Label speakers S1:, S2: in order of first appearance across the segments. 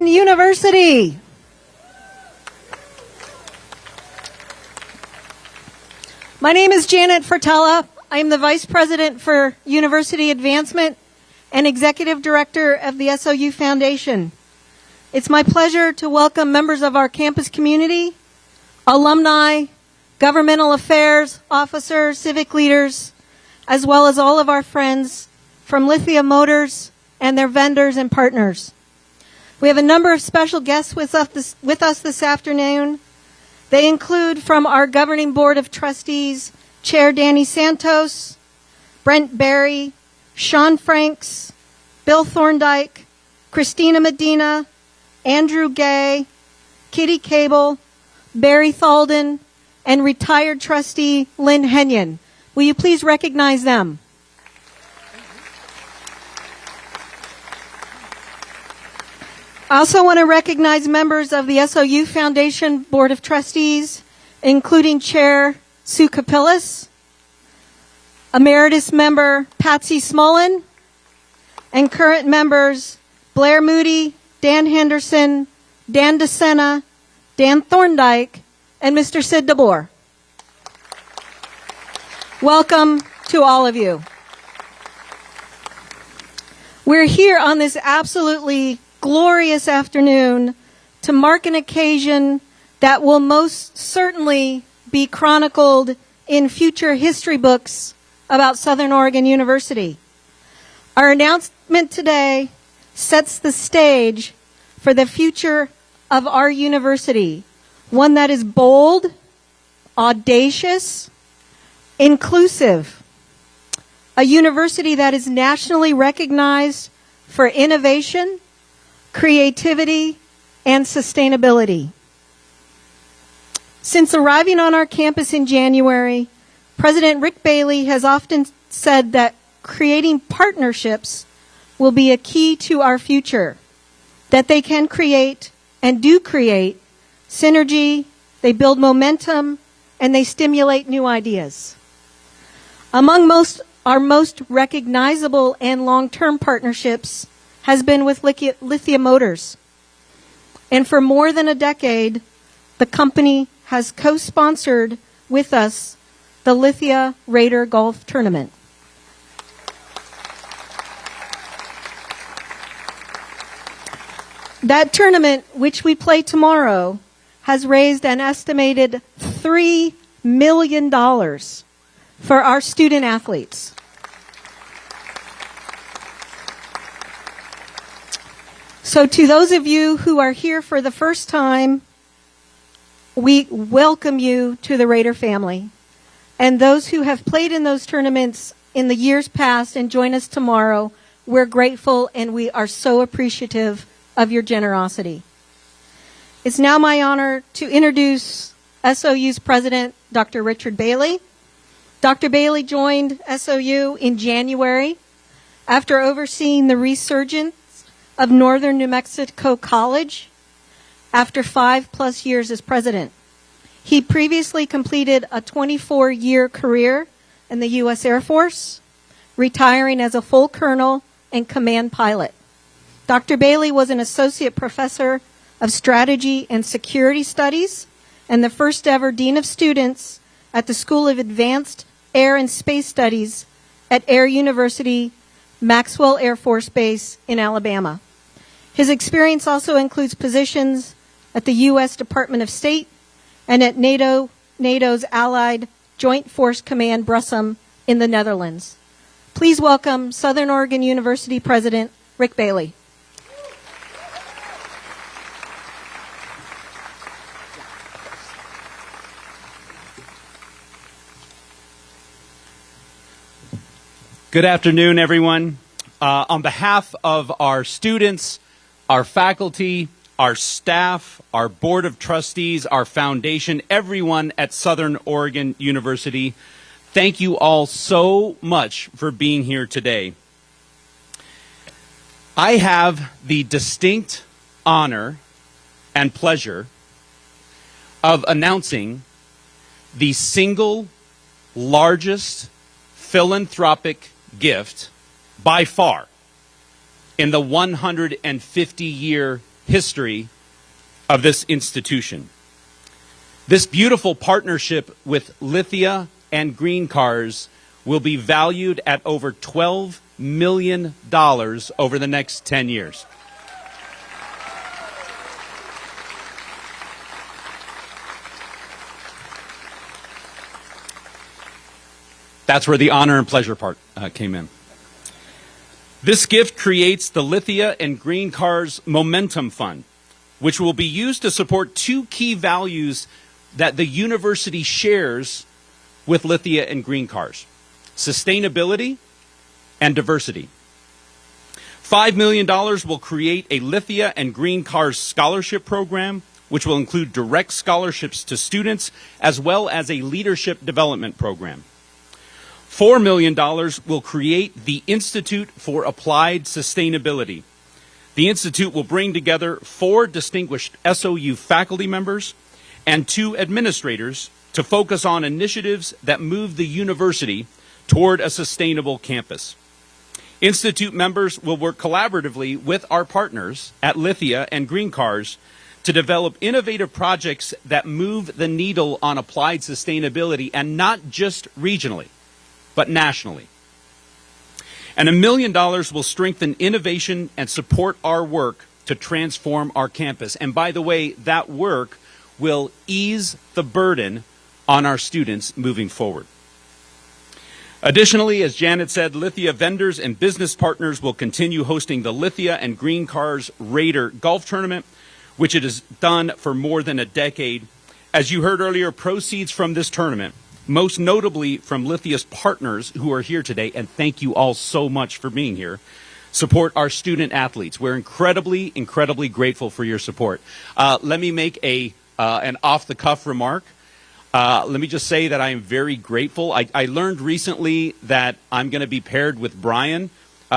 S1: University. My name is Janet Fertella. I am the Vice President for University Advancement and Executive Director of the SOU Foundation. It's my pleasure to welcome members of our campus community, alumni, governmental affairs officers, civic leaders, as well as all of our friends from Lithia Motors and their vendors and partners. We have a number of special guests with us this afternoon. They include from our governing board of trustees, Chair Danny Santos, Brent Berry, Sean Franks, Bill Thorndike, Christina Medina, Andrew Gay, Kitty Cable, Barry Thalden, and retired trustee Lynn Henyon. Will you please recognize them? I also want to recognize members of the SOU Foundation Board of Trustees, including Chair Sue Capillas, Emeritus Member Patsy Smullen, and current members Blair Moody, Dan Henderson, Dan DeSena, Dan Thorndike, and Mr. Sid Deboer. Welcome to all of you. We're here on this absolutely glorious afternoon to mark an occasion that will most certainly be chronicled in future history books about Southern Oregon University. Our announcement today sets the stage for the future of our university, one that is bold, audacious, inclusive, a university that is nationally recognized for innovation, creativity, and sustainability. Since arriving on our campus in January, President Rick Bailey has often said that creating partnerships will be a key to our future, that they can create and do create synergy, they build momentum, and they stimulate new ideas. Among our most recognizable and long-term partnerships has been with Lithia Motors. And for more than a decade, the company has co-sponsored with us the Lithia Raider Golf Tournament. That tournament, which we play tomorrow, has raised an estimated $3 million for our student athletes. So to those of you who are here for the first time, we welcome you to the Raider family. And those who have played in those tournaments in the years past and join us tomorrow, we're grateful and we are so appreciative of your generosity. It's now my honor to introduce SOU's president, Dr. Richard Bailey. Dr. Bailey joined SOU in January after overseeing the resurgence of Northern New Mexico College after 5+ years as president. He previously completed a 24-year career in the U.S. Air Force, retiring as a full colonel and command pilot. Dr. Bailey was an associate professor of strategy and security studies and the first ever dean of students at the School of Advanced Air and Space Studies at Air University, Maxwell Air Force Base in Alabama. His experience also includes positions at the U.S. Department of State and at NATO's Allied Joint Force Command Brussum in the Netherlands. Please welcome Southern Oregon University President Rick Bailey.
S2: Good afternoon, everyone. On behalf of our students, our faculty, our staff, our board of trustees, our foundation, everyone at Southern Oregon University, thank you all so much for being here today. I have the distinct honor and pleasure of announcing the single largest philanthropic gift by far in the 150-year history of this institution. This beautiful partnership with Lithia and Green Cars will be valued at over $12 million over the next 10 years. That's where the honor and pleasure part came in. This gift creates the Lithia and Green Cars Momentum Fund, which will be used to support two key values that the university shares with Lithia and Green Cars: sustainability and diversity. $5 million will create a Lithia and Green Cars scholarship program, which will include direct scholarships to students as well as a leadership development program. $4 million will create the Institute for Applied Sustainability. The Institute will bring together 4 distinguished SOU faculty members and 2 administrators to focus on initiatives that move the university toward a sustainable campus. Institute members will work collaboratively with our partners at Lithia and Green Cars to develop innovative projects that move the needle on applied sustainability, and not just regionally, but nationally. And $1 million will strengthen innovation and support our work to transform our campus. And by the way, that work will ease the burden on our students moving forward. Additionally, as Janet said, Lithia vendors and business partners will continue hosting the Lithia and Green Cars Raider Golf Tournament, which it has done for more than a decade. As you heard earlier, proceeds from this tournament, most notably from Lithia's partners who are here today, and thank you all so much for being here, support our student athletes. We're incredibly, incredibly grateful for your support. Let me make an off-the-cuff remark. Let me just say that I am very grateful. I learned recently that I'm going to be paired with Brian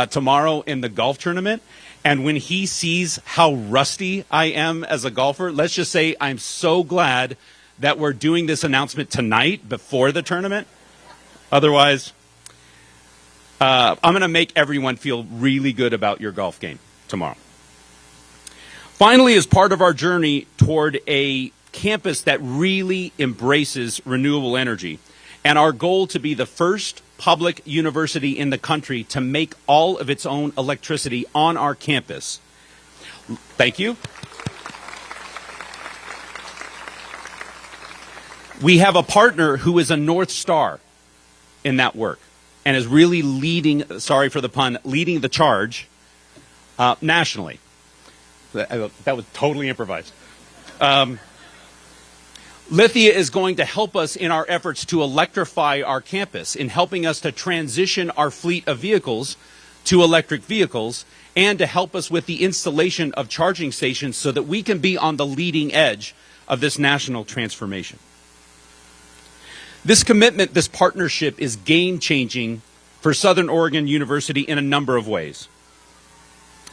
S2: tomorrow in the golf tournament. And when he sees how rusty I am as a golfer, let's just say I'm so glad that we're doing this announcement tonight before the tournament. Otherwise, I'm going to make everyone feel really good about your golf game tomorrow. Finally, as part of our journey toward a campus that really embraces renewable energy, and our goal to be the first public university in the country to make all of its own electricity on our campus. Thank you. We have a partner who is a North Star in that work and is really leading, sorry for the pun, leading the charge nationally. That was totally improvised. Lithia is going to help us in our efforts to electrify our campus, in helping us to transition our fleet of vehicles to electric vehicles, and to help us with the installation of charging stations so that we can be on the leading edge of this national transformation. This commitment, this partnership is game-changing for Southern Oregon University in a number of ways.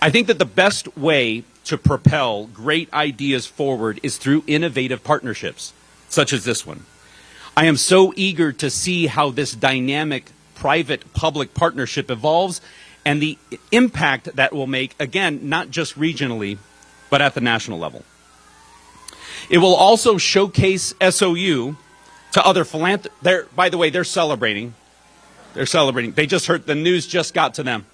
S2: I think that the best way to propel great ideas forward is through innovative partnerships, such as this one. I am so eager to see how this dynamic private-public partnership evolves and the impact that will make, again, not just regionally, but at the national level. It will also showcase SOU to other philanthropists. By the way, they're celebrating. They're celebrating. They just heard, the news just got to them.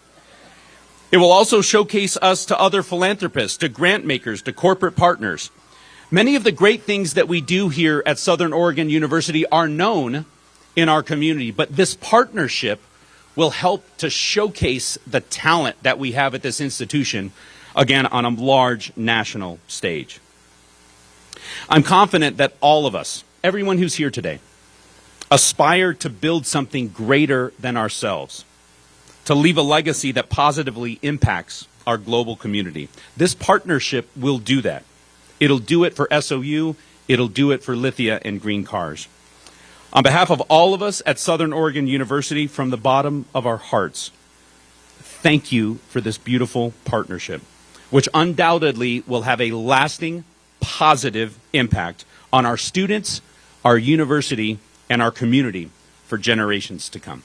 S2: It will also showcase us to other philanthropists, to grant makers, to corporate partners. Many of the great things that we do here at Southern Oregon University are known in our community, but this partnership will help to showcase the talent that we have at this institution, again, on a large national stage. I'm confident that all of us, everyone who's here today, aspire to build something greater than ourselves, to leave a legacy that positively impacts our global community. This partnership will do that. It'll do it for SOU. It'll do it for Lithia and Green Cars. On behalf of all of us at Southern Oregon University, from the bottom of our hearts, thank you for this beautiful partnership, which undoubtedly will have a lasting, positive impact on our students, our university, and our community for generations to come.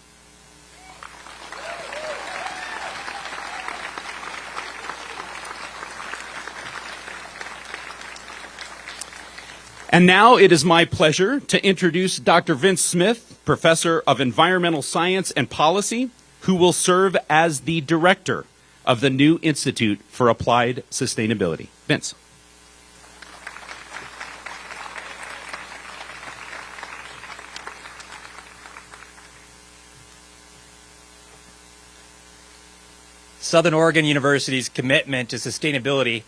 S2: And now it is my pleasure to introduce Dr. Vince Smith, Professor of Environmental Science and Policy, who will serve as the director of the new Institute for Applied Sustainability. Vince.
S3: Southern Oregon University's commitment to sustainability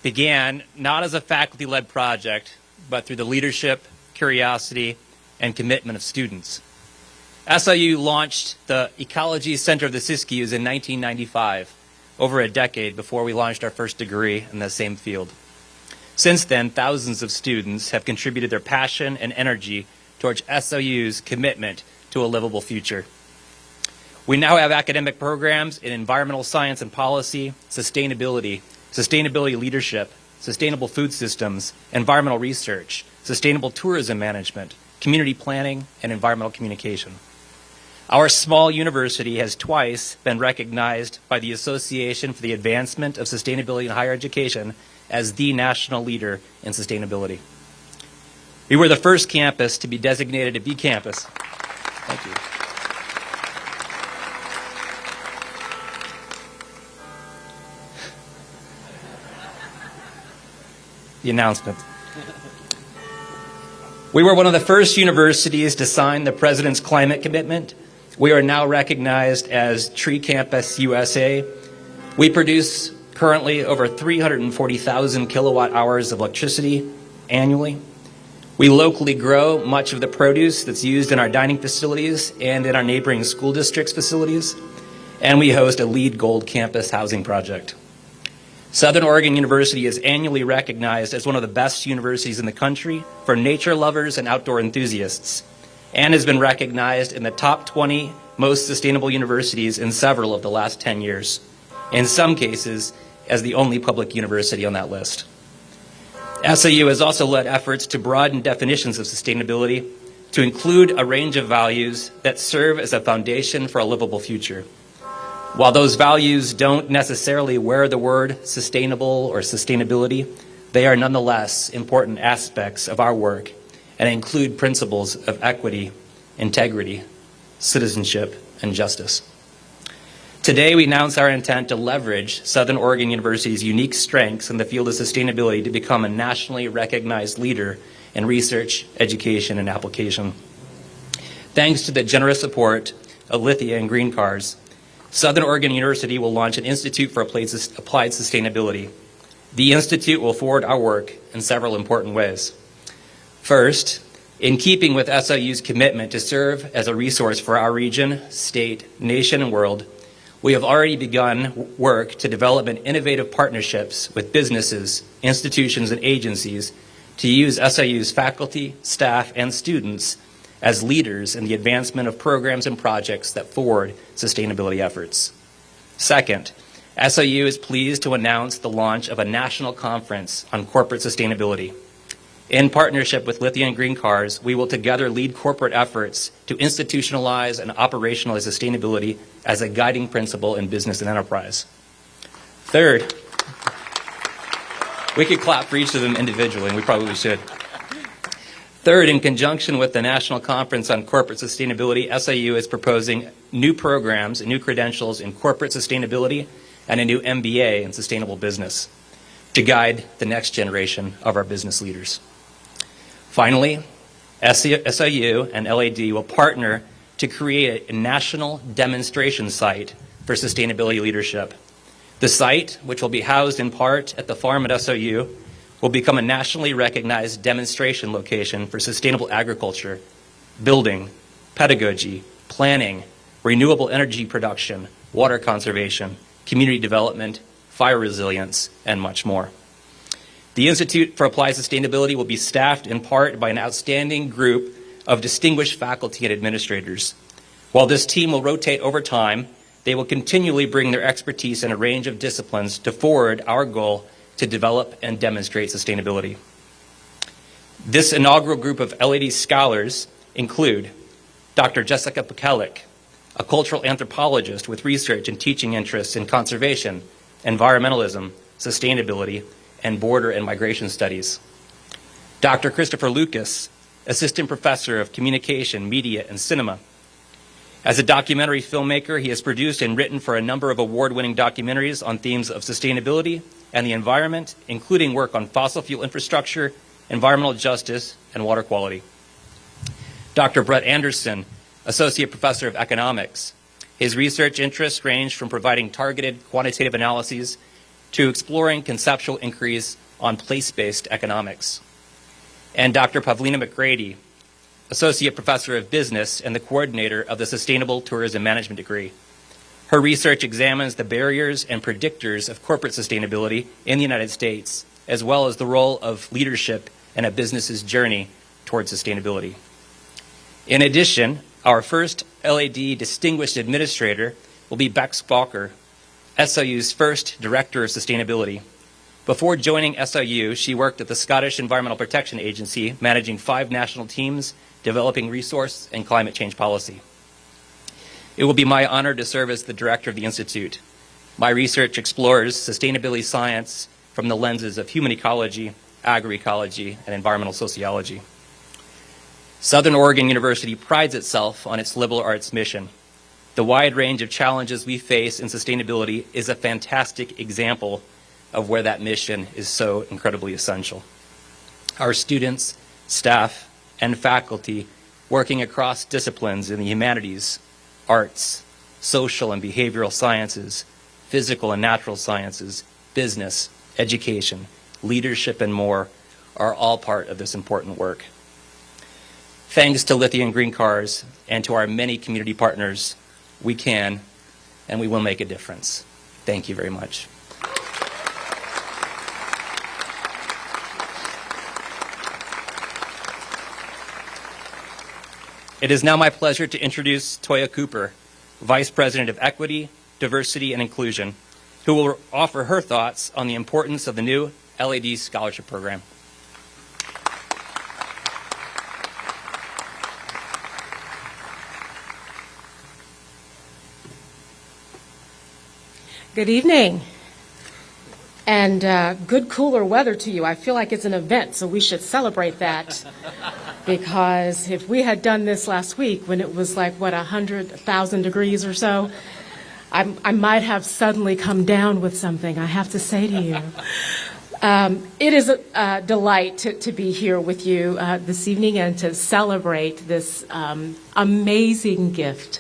S3: began not as a faculty-led project, but through the leadership, curiosity, and commitment of students. SIU launched the Ecology Center of the Siskiyous in 1995, over a decade before we launched our first degree in the same field. Since then, thousands of students have contributed their passion and energy towards SIU's commitment to a livable future. We now have academic programs in environmental science and policy, sustainability, sustainability leadership, sustainable food systems, environmental research, sustainable tourism management, community planning, and environmental communication. Our small university has twice been recognized by the Association for the Advancement of Sustainability in Higher Education as the national leader in sustainability. We were the first campus to be designated a B campus. Thank you. The announcement. We were one of the first universities to sign the President's climate commitment. We are now recognized as Tree Campus USA. We produce currently over 340,000 kilowatt hours of electricity annually. We locally grow much of the produce that's used in our dining facilities and in our neighboring school districts' facilities. And we host a LEED Gold campus housing project. Southern Oregon University is annually recognized as one of the best universities in the country for nature lovers and outdoor enthusiasts, and has been recognized in the top 20 most sustainable universities in several of the last 10 years, in some cases as the only public university on that list. SIU has also led efforts to broaden definitions of sustainability to include a range of values that serve as a foundation for a livable future. While those values don't necessarily wear the word sustainable or sustainability, they are nonetheless important aspects of our work and include principles of equity, integrity, citizenship, and justice. Today, we announce our intent to leverage Southern Oregon University's unique strengths in the field of sustainability to become a nationally recognized leader in research, education, and application. Thanks to the generous support of Lithia and Green Cars, Southern Oregon University will launch an Institute for Applied Sustainability. The Institute will forward our work in several important ways. First, in keeping with SIU's commitment to serve as a resource for our region, state, nation, and world, we have already begun work to develop innovative partnerships with businesses, institutions, and agencies to use SIU's faculty, staff, and students as leaders in the advancement of programs and projects that forward sustainability efforts. Second, SIU is pleased to announce the launch of a national conference on corporate sustainability. In partnership with Lithia and Green Cars, we will together lead corporate efforts to institutionalize and operationalize sustainability as a guiding principle in business and enterprise. Third, we could clap for each of them individually, and we probably should. Third, in conjunction with the National Conference on Corporate Sustainability, SIU is proposing new programs and new credentials in corporate sustainability and a new MBA in sustainable business to guide the next generation of our business leaders. Finally, SIU and LAD will partner to create a national demonstration site for sustainability leadership. The site, which will be housed in part at the farm at SIU, will become a nationally recognized demonstration location for sustainable agriculture, building, pedagogy, planning, renewable energy production, water conservation, community development, fire resilience, and much more. The Institute for Applied Sustainability will be staffed in part by an outstanding group of distinguished faculty and administrators. While this team will rotate over time, they will continually bring their expertise in a range of disciplines to forward our goal to develop and demonstrate sustainability. This inaugural group of LAD scholars include Dr. Jessica Pekalik, a cultural anthropologist with research and teaching interests in conservation, environmentalism, sustainability, and border and migration studies. Dr. Christopher Lucas, Assistant Professor of Communication, Media, and Cinema. As a documentary filmmaker, he has produced and written for a number of award-winning documentaries on themes of sustainability and the environment, including work on fossil fuel infrastructure, environmental justice, and water quality. Dr. Brett Anderson, Associate Professor of Economics. His research interests range from providing targeted quantitative analyses to exploring conceptual inquiries on place-based economics. And Dr. Pavlina McGrady, Associate Professor of Business and the coordinator of the Sustainable Tourism Management degree. Her research examines the barriers and predictors of corporate sustainability in the United States, as well as the role of leadership in a business's journey towards sustainability. In addition, our first LAD Distinguished Administrator will be Bex Falker, SOU's first Director of Sustainability. Before joining SOU, she worked at the Scottish Environmental Protection Agency, managing 5 national teams, developing resource and climate change policy. It will be my honor to serve as the director of the Institute. My research explores sustainability science from the lenses of human ecology, agroecology, and environmental sociology. Southern Oregon University prides itself on its liberal arts mission. The wide range of challenges we face in sustainability is a fantastic example of where that mission is so incredibly essential. Our students, staff, and faculty working across disciplines in the humanities, arts, social and behavioral sciences, physical and natural sciences, business, education, leadership, and more are all part of this important work. Thanks to Lithia and Green Cars and to our many community partners, we can and we will make a difference. Thank you very much. It is now my pleasure to introduce Toyah Cooper, Vice President of Equity, Diversity, and Inclusion, who will offer her thoughts on the importance of the new LAD Scholarship Program.
S4: Good evening, and good cooler weather to you. I feel like it's an event, so we should celebrate that. Because if we had done this last week when it was like, 100,000 degrees or so, I might have suddenly come down with something, I have to say to you. It is a delight to be here with you this evening and to celebrate this amazing gift.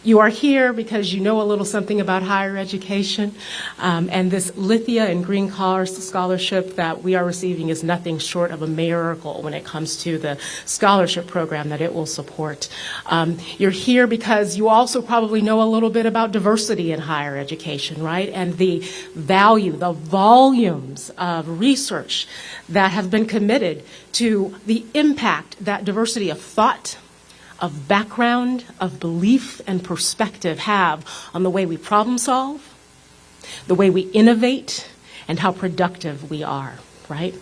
S4: You are here because you know a little something about higher education, and this Lithia and Green Cars Scholarship that we are receiving is nothing short of a miracle when it comes to the scholarship program that it will support. You're here because you also probably know a little bit about diversity in higher education, right? And the value, the volumes of research that have been committed to the impact that diversity of thought, of background, of belief, and perspective have on the way we problem solve, the way we innovate, and how productive we are, right?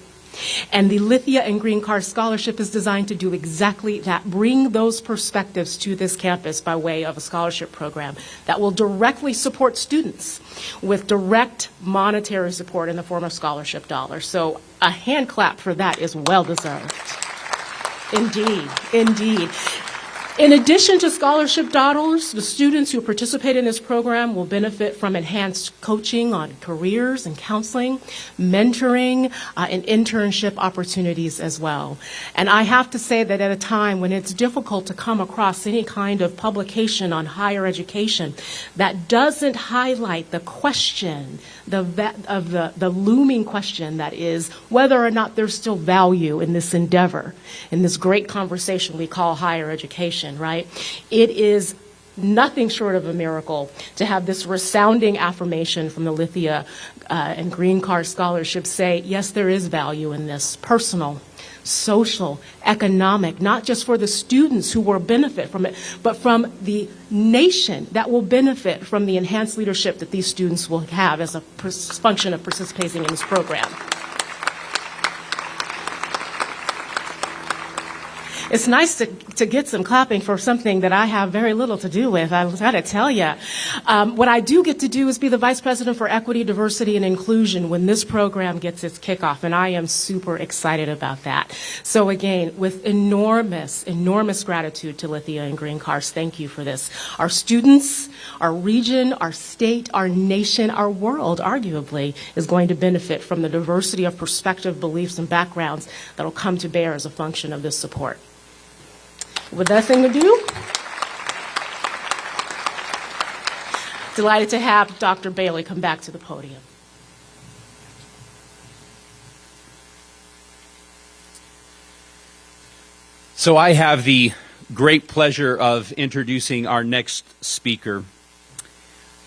S4: And the Lithia and Green Cars Scholarship is designed to do exactly that, bring those perspectives to this campus by way of a scholarship program that will directly support students with direct monetary support in the form of scholarship dollars. So a hand clap for that is well deserved. Indeed, indeed. In addition to scholarship dollars, the students who participate in this program will benefit from enhanced coaching on careers and counseling, mentoring, and internship opportunities as well. And I have to say that at a time when it's difficult to come across any kind of publication on higher education that doesn't highlight the question, the looming question that is whether or not there's still value in this endeavor, in this great conversation we call higher education, right? It is nothing short of a miracle to have this resounding affirmation from the Lithia and Green Cars Scholarship say, yes, there is value in this, personal, social, economic, not just for the students who will benefit from it, but from the nation that will benefit from the enhanced leadership that these students will have as a function of participating in this program. It's nice to get some clapping for something that I have very little to do with. I've got to tell you. What I do get to do is be the Vice President for Equity, Diversity, and Inclusion when this program gets its kickoff, and I am super excited about that. So again, with enormous, enormous gratitude to Lithia and Green Cars, thank you for this. Our students, our region, our state, our nation, our world, arguably, is going to benefit from the diversity of perspective, beliefs, and backgrounds that will come to bear as a function of this support. With that thing to do, delighted to have Dr. Bailey come back to the podium.
S2: So I have the great pleasure of introducing our next speaker.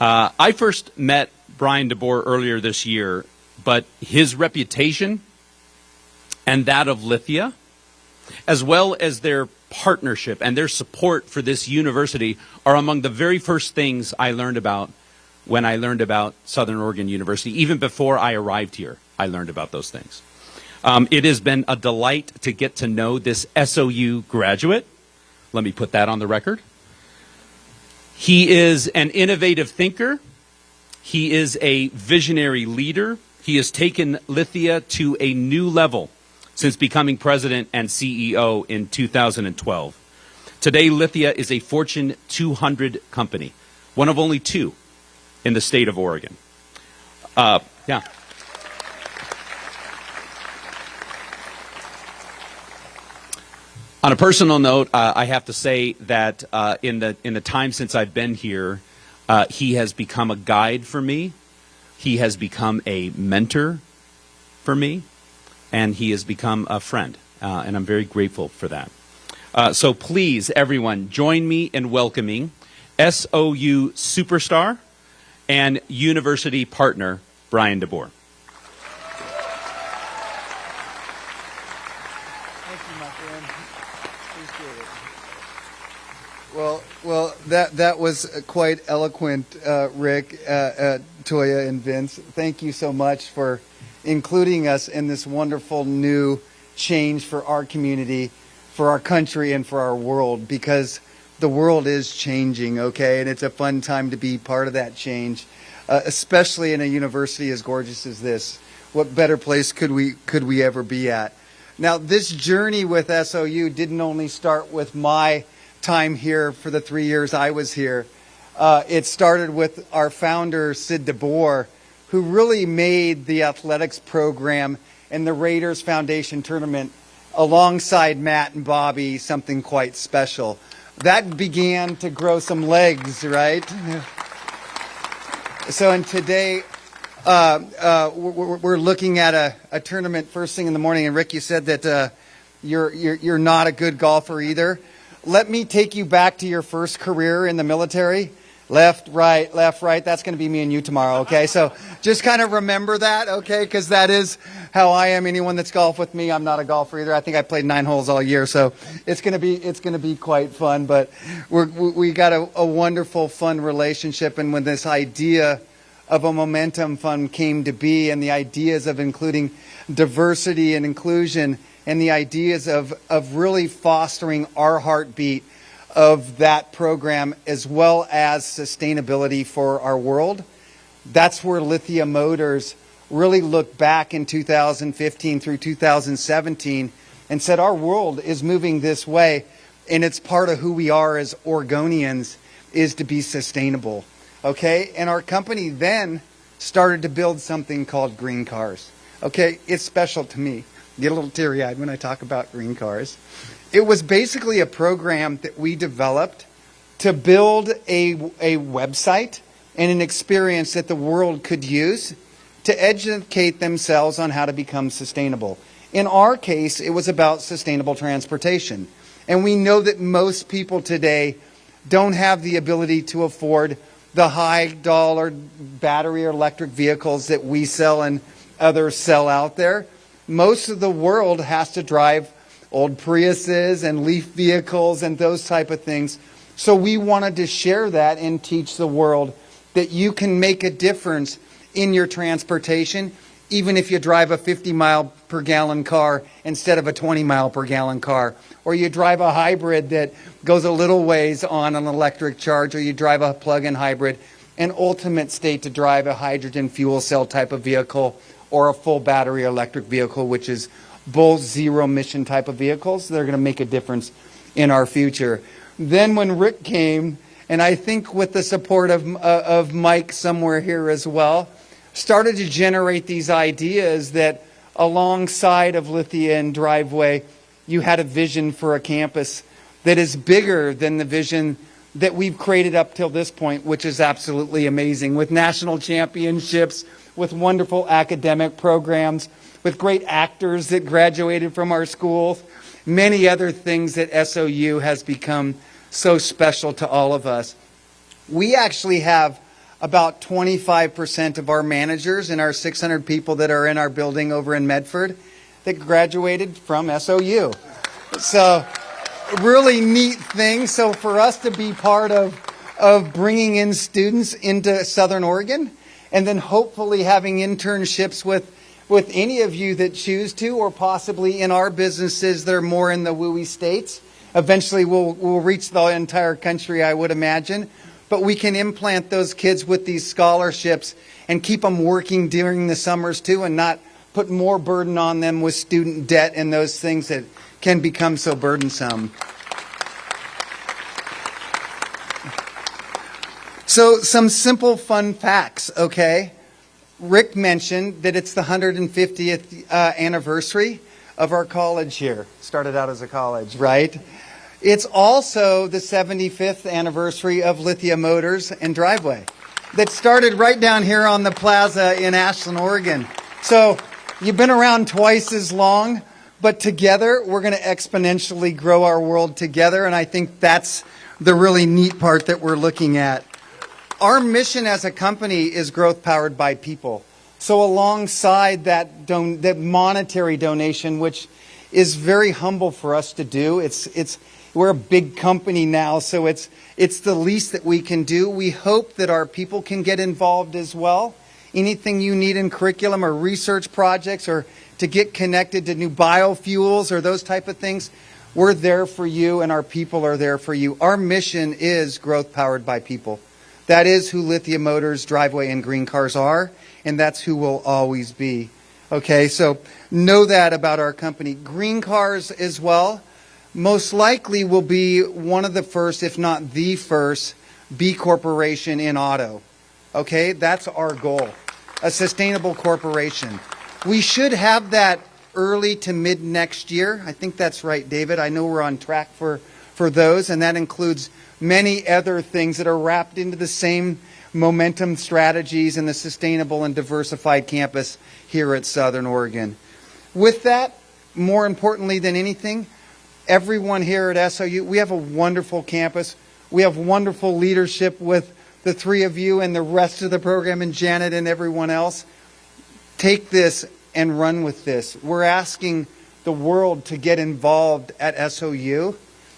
S2: I first met Brian Deboer earlier this year, but his reputation and that of Lithia, as well as their partnership and their support for this university, are among the very first things I learned about when I learned about Southern Oregon University. Even before I arrived here, I learned about those things. It has been a delight to get to know this SOU graduate. Let me put that on the record. He is an innovative thinker. He is a visionary leader. He has taken Lithia to a new level since becoming president and CEO in 2012. Today, Lithia is a Fortune 200 company, one of only two in the state of Oregon. Yeah. On a personal note, I have to say that in the time since I've been here, he has become a guide for me. He has become a mentor for me. And he has become a friend, and I'm very grateful for that. So please, everyone, join me in welcoming SOU superstar and university partner, Brian Deboer.
S5: Thank you, my friend. Appreciate it. Well, that was quite eloquent, Rick, Toyah, and Vince. Thank you so much for including us in this wonderful new change for our community, for our country, and for our world, because the world is changing, okay? And it's a fun time to be part of that change, especially in a university as gorgeous as this. What better place could we ever be at? Now, this journey with SOU didn't only start with my time here for the 3 years I was here. It started with our founder, Sid Deboer, who really made the athletics program and the Raiders Foundation tournament alongside Matt and Bobby something quite special. That began to grow some legs, right? So, and today we're looking at a tournament first thing in the morning. And Rick, you said that you're not a good golfer either. Let me take you back to your first career in the military. Left, right, that's going to be me and you tomorrow, okay? So just kind of remember that, okay? Because that is how I am. Anyone that's golfed with me, I'm not a golfer either. I think I played 9 holes all year, so it's going to be quite fun. But we got a wonderful, fun relationship. And when this idea of a momentum fund came to be, and the ideas of including diversity and inclusion, and the ideas of really fostering our heartbeat of that program, as well as sustainability for our world. That's where Lithia Motors really looked back in 2015 through 2017 and said, our world is moving this way, and it's part of who we are as Oregonians is to be sustainable. Okay? And our company then started to build something called Green Cars. Okay? It's special to me. Get a little teary-eyed when I talk about Green Cars. It was basically a program that we developed to build a website and an experience that the world could use to educate themselves on how to become sustainable. In our case, it was about sustainable transportation. And we know that most people today don't have the ability to afford the high-dollar battery or electric vehicles that we sell and others sell out there. Most of the world has to drive old Priuses and Leaf vehicles and those type of things. So we wanted to share that and teach the world that you can make a difference in your transportation even if you drive a 50 mile per gallon car instead of a 20 mile per gallon car, or you drive a hybrid that goes a little ways on an electric charge, or you drive a plug-in hybrid, an ultimate state to drive a hydrogen fuel cell type of vehicle or a full battery electric vehicle, which is both zero emission type of vehicles. They're going to make a difference in our future. Then when Rick came, and I think with the support of Mike somewhere here as well, started to generate these ideas that alongside of Lithia and Driveway, you had a vision for a campus that is bigger than the vision that we've created up till this point, which is absolutely amazing, with national championships, with wonderful academic programs, with great actors that graduated from our schools, many other things that SOU has become so special to all of us. We actually have about 25% of our managers and our 600 people that are in our building over in Medford that graduated from SOU. So, really neat thing. So for us to be part of bringing in students into Southern Oregon, and then hopefully having internships with any of you that choose to, or possibly in our businesses that are more in the WUI states. Eventually we'll reach the entire country, I would imagine. But we can implant those kids with these scholarships and keep them working during the summers too, and not put more burden on them with student debt and those things that can become so burdensome. So some simple fun facts, okay? Rick mentioned that it's the 150th anniversary of our college here. Started out as a college, right? It's also the 75th anniversary of Lithia Motors and Driveway that started right down here on the plaza in Ashland, Oregon. So you've been around twice as long, but together we're going to exponentially grow our world together, and I think that's the really neat part that we're looking at. Our mission as a company is growth powered by people. So alongside that monetary donation, which is very humble for us to do, we're a big company now, so it's the least that we can do. We hope that our people can get involved as well. Anything you need in curriculum or research projects, or to get connected to new biofuels or those type of things, we're there for you, and our people are there for you. Our mission is growth powered by people. That is who Lithia Motors, Driveway, and Green Cars are, and that's who we'll always be. Okay, so know that about our company. Green Cars as well, most likely will be one of the first, if not the first, B corporation in auto. Okay, that's our goal, a sustainable corporation. We should have that early to mid next year. I think that's right, David. I know we're on track for those, and that includes many other things that are wrapped into the same momentum strategies and the sustainable and diversified campus here at Southern Oregon. With that, more importantly than anything, everyone here at SOU, we have a wonderful campus. We have wonderful leadership with the three of you and the rest of the program, and Janet and everyone else. Take this and run with this. We're asking the world to get involved at SOU.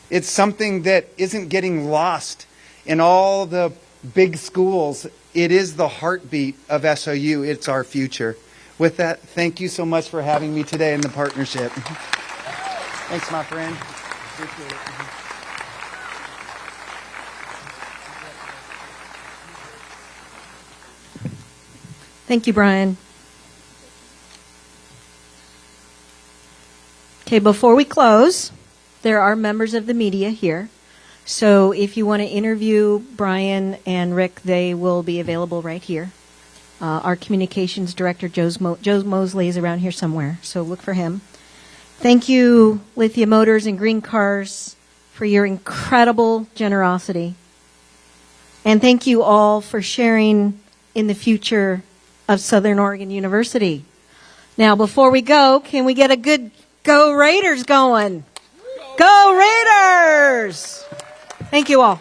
S5: It's something that isn't getting lost in all the big schools. It is the heartbeat of SOU. It's our future. With that, thank you so much for having me today in the partnership. Thanks, my friend. Appreciate it.
S1: Thank you, Brian. Okay, before we close, there are members of the media here. So if you want to interview Brian and Rick, they will be available right here. Our communications director, Joe Mosley, is around here somewhere, so look for him. Thank you, Lithia Motors and Green Cars, for your incredible generosity. And thank you all for sharing in the future of Southern Oregon University. Now, before we go, can we get a good Go Raiders going? Go Raiders! Thank you all.